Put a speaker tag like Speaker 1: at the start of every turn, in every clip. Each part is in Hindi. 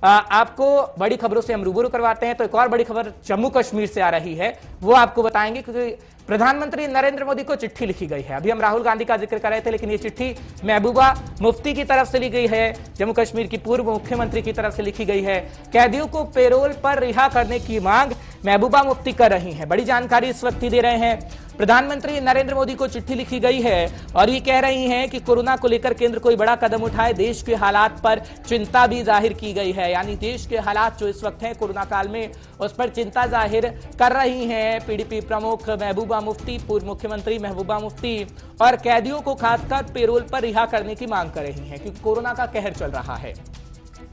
Speaker 1: आपको बड़ी खबरों से हम रूबरू करवाते हैं। तो एक और बड़ी खबर जम्मू कश्मीर से आ रही है, वो आपको बताएंगे, क्योंकि प्रधानमंत्री नरेंद्र मोदी को चिट्ठी लिखी गई है। अभी हम राहुल गांधी का जिक्र कर रहे थे, लेकिन ये चिट्ठी महबूबा मुफ्ती की तरफ से ली गई है, जम्मू कश्मीर की पूर्व मुख्यमंत्री की तरफ से लिखी गई है। कैदियों को पेरोल पर रिहा करने की मांग महबूबा मुफ्ती कर रही हैं। बड़ी जानकारी इस वक्त ही दे रहे हैं। प्रधानमंत्री नरेंद्र मोदी को चिट्ठी लिखी गई है और ये कह रही हैं कि कोरोना को लेकर केंद्र कोई बड़ा कदम उठाए। देश के हालात पर चिंता भी जाहिर की गई है, यानी देश के हालात जो इस वक्त हैं कोरोना काल में, उस पर चिंता जाहिर कर रही हैं पीडीपी प्रमुख महबूबा मुफ्ती, पूर्व मुख्यमंत्री महबूबा मुफ्ती, और कैदियों को खासकर पेरोल पर रिहा करने की मांग कर रही हैं, क्योंकि कोरोना का कहर चल रहा है।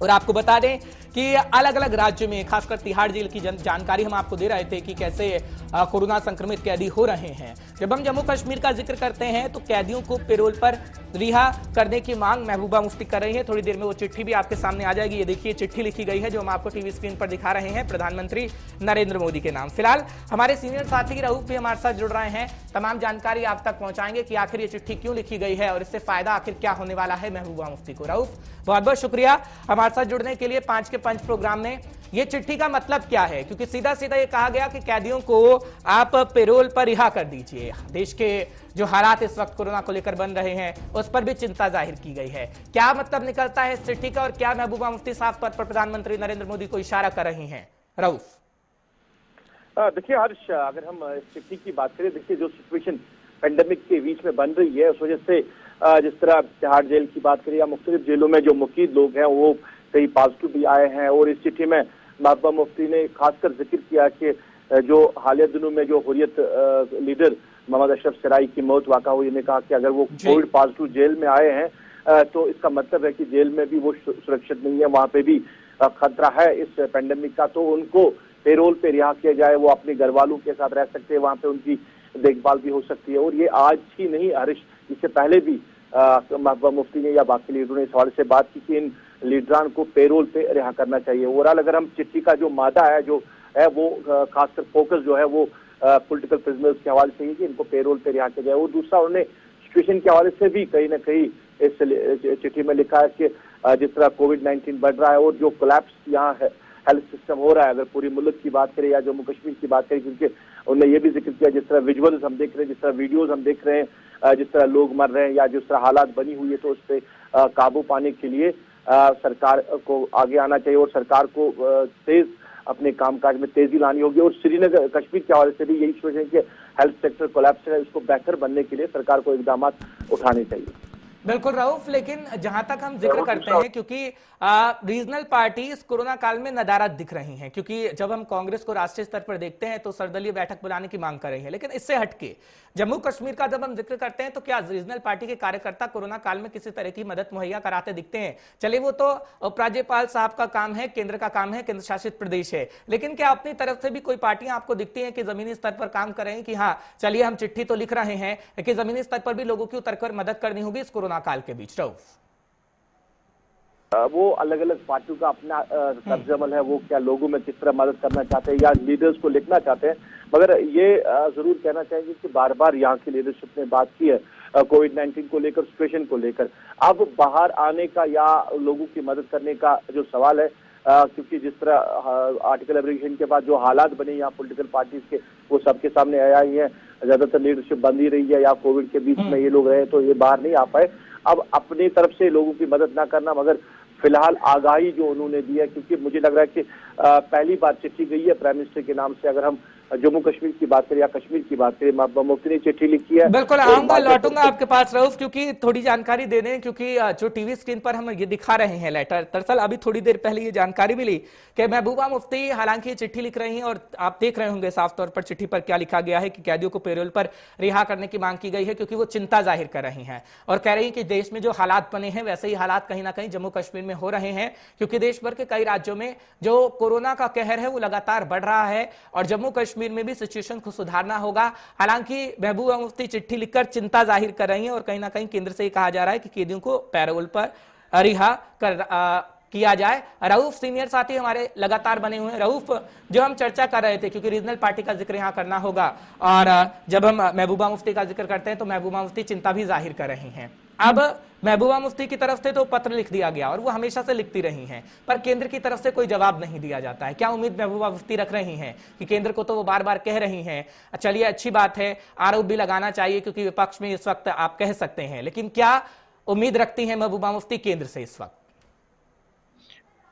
Speaker 1: और आपको बता दें कि अलग अलग राज्यों में, खासकर तिहाड़ जेल की जानकारी हम आपको दे रहे थे कि कैसे कोरोना संक्रमित कैदी हो रहे हैं। जब हम जम्मू कश्मीर का जिक्र करते हैं तो कैदियों को पेरोल पर रिहा करने की मांग महबूबा मुफ्ती कर रही है। थोड़ी देर में वो चिट्ठी भी आपके सामने आ जाएगी। ये देखिए चिट्ठी लिखी गई है जो हम आपको टीवी स्क्रीन पर दिखा रहे हैं, प्रधानमंत्री नरेंद्र मोदी के नाम। फिलहाल हमारे सीनियर साथी रऊफ भी हमारे साथ जुड़ रहे हैं, तमाम जानकारी आप तक पहुंचाएंगे कि आखिर ये चिट्ठी क्यों लिखी गई है और इससे फायदा आखिर क्या होने वाला है महबूबा मुफ्ती को। रऊफ, बहुत बहुत शुक्रिया हमारे साथ जुड़ने के लिए। 5 के पंच प्रोग्राम में ये चिट्ठी का मतलब क्या है, क्योंकि सीधा सीधा ये कहा गया कि कैदियों को आप पेरोल पर रिहा कर दीजिए। देश के जो हालात इस वक्त कोरोना को लेकर बन रहे हैं उस पर भी चिंता जाहिर की गई है। क्या मतलब निकलता है इस चिट्ठी का और क्या महबूबा मुफ्ती साफ तौर पर प्रधानमंत्री नरेंद्र मोदी को इशारा कर रही हैं? रऊफ,
Speaker 2: देखिए हर्ष, अगर हम इस चिट्ठी की बात करें, देखिए जो सिचुएशन पेंडेमिक के बीच में बन रही है उस वजह से जिस तरह तिहाड़ जेल की बात करें या मुख्तलिफ जेलों में जो मुकीद लोग हैं वो कई पॉजिटिव भी आए हैं। और इस चिट्ठी में महबूबा मुफ्ती ने खासकर जिक्र किया कि जो हालिया दिनों में जो हुर्रियत लीडर मोहम्मद अशरफ सराई की मौत वाक़ा हुई, ने कहा कि अगर वो कोविड पॉजिटिव जेल में आए हैं तो इसका मतलब है कि जेल में भी वो सुरक्षित नहीं है, वहाँ पे भी खतरा है इस पेंडेमिक का, तो उनको पेरोल पे रिहा किया जाए, वो अपने घर वालों के साथ रह सकते हैं, वहाँ पे उनकी देखभाल भी हो सकती है। और ये आज ही नहीं हरीश, इससे पहले भी महबूबा मुफ्ती ने या बाकी लीडरों ने इस हवाले से बात की कि इन लीडरान को पेरोल पे रिहा करना चाहिए। ओवरऑल अगर हम चिट्ठी का जो मादा है जो है वो खासकर फोकस जो है वो पॉलिटिकल प्रिजनर्स के हवाले से ही कि इनको पेरोल पे रिहा किया जाए। और दूसरा उन्होंने सिचुएशन के हवाले से भी कहीं ना कहीं इस चिट्ठी में लिखा है कि जिस तरह कोविड-19 बढ़ रहा है और जो कोलैप्स यहाँ है हेल्थ सिस्टम हो रहा है, अगर पूरी मुल्क की बात करें या जम्मू कश्मीर की बात करें, क्योंकि उन्होंने ये भी जिक्र किया जिस तरह विजुअल्स हम देख रहे हैं, जिस तरह वीडियोस हम देख रहे हैं, जिस तरह लोग मर रहे हैं या जिस तरह हालात बनी हुई है, तो उस पर काबू पाने के लिए सरकार को आगे आना चाहिए और सरकार को तेज अपने कामकाज में तेजी लानी होगी। और श्रीनगर कश्मीर के हवाले से भी यही सोच है कि हेल्थ सेक्टर कोलैप्स है, उसको बेहतर बनने के लिए सरकार को इकदाम उठाने चाहिए।
Speaker 1: बिल्कुल रऊफ, लेकिन जहां तक हम जिक्र करते हैं, क्योंकि रीजनल पार्टीज कोरोना काल में नदारद दिख रही हैं, क्योंकि जब हम कांग्रेस को राष्ट्रीय स्तर पर देखते हैं तो सर्वदलीय बैठक बुलाने की मांग कर रही है, लेकिन इससे हटके जम्मू कश्मीर का जब हम जिक्र करते हैं तो क्या रीजनल पार्टी के कार्यकर्ता कोरोना काल में किसी तरह की मदद मुहैया कराते दिखते हैं? चलिए वो तो उपराज्यपाल साहब का काम है, केंद्र का काम है, केंद्र शासित प्रदेश है, लेकिन क्या अपनी तरफ से भी कोई पार्टियां आपको दिखती हैं कि जमीनी स्तर पर काम कर रहे हैं कि हाँ चलिए हम चिट्ठी तो लिख रहे हैं कि जमीनी स्तर पर भी लोगों की उतरकर मदद करनी होगी इस कोरोना काल के बीच?
Speaker 2: वो अलग अलग पार्टियों का अपना तर्ज अमल है, वो क्या लोगों में किस तरह मदद करना चाहते हैं या लीडर्स को लिखना चाहते हैं, मगर ये जरूर कहना चाहेंगे कि बार बार यहाँ की लीडरशिप ने बात की है कोविड-19 को लेकर, सिचुएशन को लेकर। अब बाहर आने का या लोगों की मदद करने का जो सवाल है, क्योंकि जिस तरह आर्टिकल एब्रीगेशन के बाद जो हालात बने यहाँ पॉलिटिकल पार्टीज के, वो सबके सामने आया ही है। ज्यादातर लीडरशिप बंद ही रही है या कोविड के बीच में ये लोग रहे तो ये बाहर नहीं आ पाए। अब अपनी तरफ से लोगों की मदद ना करना, मगर फिलहाल आगाही जो उन्होंने दी है, क्योंकि मुझे लग रहा है कि पहली बार चिट्ठी गई है प्राइम मिनिस्टर के नाम से। अगर हम जम्मू कश्मीर की बात करें या कश्मीर की बात करें, महबूबा मुफ्ती ने चिट्ठी लिखी है।
Speaker 1: बिल्कुल आऊंगा, लौटूंगा आपके पास रऊफ, क्योंकि थोड़ी जानकारी दे दें, क्योंकि जो टीवी स्क्रीन पर हम ये दिखा रहे हैं लेटर, दरअसल अभी थोड़ी देर पहले ये जानकारी मिली कि महबूबा मुफ्ती हालांकि चिट्ठी लिख रही हैं और आप देख रहे होंगे साफ तौर पर चिट्ठी पर क्या लिखा गया है कि कैदियों को पेरोल पर रिहा करने की मांग की गई है, क्योंकि वो चिंता जाहिर कर रही हैं और कह रही है कि देश में जो हालात बने हैं वैसे ही हालात कहीं ना कहीं जम्मू कश्मीर में हो रहे हैं, क्योंकि देश भर के कई राज्यों में जो कोरोना का कहर है वो लगातार बढ़ रहा है और जम्मू कश्मीर में भी सिचुएशन को सुधारना होगा। हालांकि महबूबा मुफ्ती चिट्ठी लिखकर चिंता जाहिर कर रही हैं और कहीं ना कहीं केंद्र से कहा जा रहा है कि कैदियों को पैरोल पर रिहा किया जाए। रऊफ सीनियर साथी हमारे लगातार बने हुए हैं। रऊफ, जो हम चर्चा कर रहे थे, क्योंकि रीजनल पार्टी का जिक्र यहां करना होगा और जब हम महबूबा मुफ्ती का जिक्र करते हैं तो महबूबा मुफ्ती चिंता भी जाहिर कर रही हैं, अब महबूबा मुफ्ती की तरफ से तो पत्र लिख दिया गया और वो हमेशा से लिखती रही हैं, पर केंद्र की तरफ से कोई जवाब नहीं दिया जाता है। क्या उम्मीद महबूबा मुफ्ती रख रही हैं कि केंद्र को तो वो बार बार कह रही हैं, चलिए अच्छी बात है, आरोप भी लगाना चाहिए क्योंकि विपक्ष में इस वक्त आप कह सकते हैं, लेकिन क्या उम्मीद रखती हैं महबूबा मुफ्ती केंद्र से इस वक्त?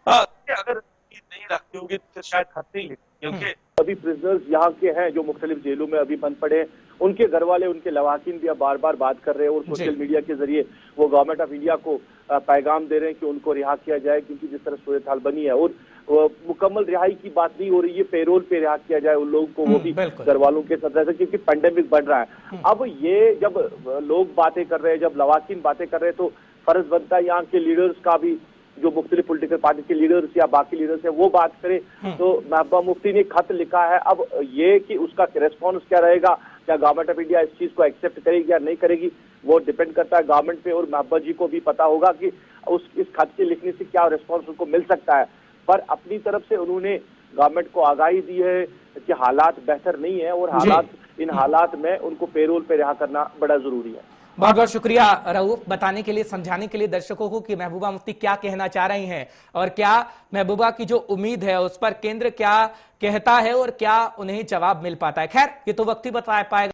Speaker 3: अगर नहीं रखती होगी तो शायद खत नहीं लिखती, क्योंकि
Speaker 2: अभी प्रिजनर्स यहाँ के हैं जो मुख्तलिफ जेलों में अभी बंद पड़े हैं, उनके घर वाले, उनके लवाकिन भी अब बार बार बात कर रहे हैं और सोशल मीडिया के जरिए वो गवर्नमेंट ऑफ इंडिया को पैगाम दे रहे हैं कि उनको रिहा किया जाए, क्योंकि जिस तरह सूरत हाल बनी है और मुकम्मल रिहाई की बात नहीं हो रही है, पेरोल पे रिहा किया जाए उन लोगों को, वो भी घर वालों के साथ रहकर, क्योंकि पेंडेमिक बढ़ रहा है। अब ये जब लोग बातें कर रहे हैं, जब लवाकिन बातें कर रहे हैं, तो फर्ज बनता है यहाँ के लीडर्स का भी, जो मुख्तलिफ पॉलिटिकल पार्टी के लीडर्स या बाकी लीडर्स हैं वो बात करें। तो महबूबा मुफ्ती ने खत लिखा है, अब ये कि उसका रेस्पॉन्स क्या रहेगा, क्या गवर्नमेंट ऑफ इंडिया इस चीज को एक्सेप्ट करेगी या नहीं करेगी, वो डिपेंड करता है गवर्नमेंट पे, और महबूबा जी को भी पता होगा कि इस खत के लिखने से क्या रेस्पॉन्स उनको मिल सकता है। पर अपनी तरफ से उन्होंने गवर्नमेंट को आगाही दी है कि हालात बेहतर नहीं है और इन हालात में उनको पेरोल पे रिहा करना बड़ा जरूरी है।
Speaker 1: बहुत बहुत शुक्रिया रऊफ, बताने के लिए, समझाने के लिए दर्शकों को कि महबूबा मुफ्ती क्या कहना चाह रही हैं और क्या महबूबा की जो उम्मीद है उस पर केंद्र क्या कहता है और क्या उन्हें जवाब मिल पाता है। खैर, ये तो वक्त ही बता पाएगा।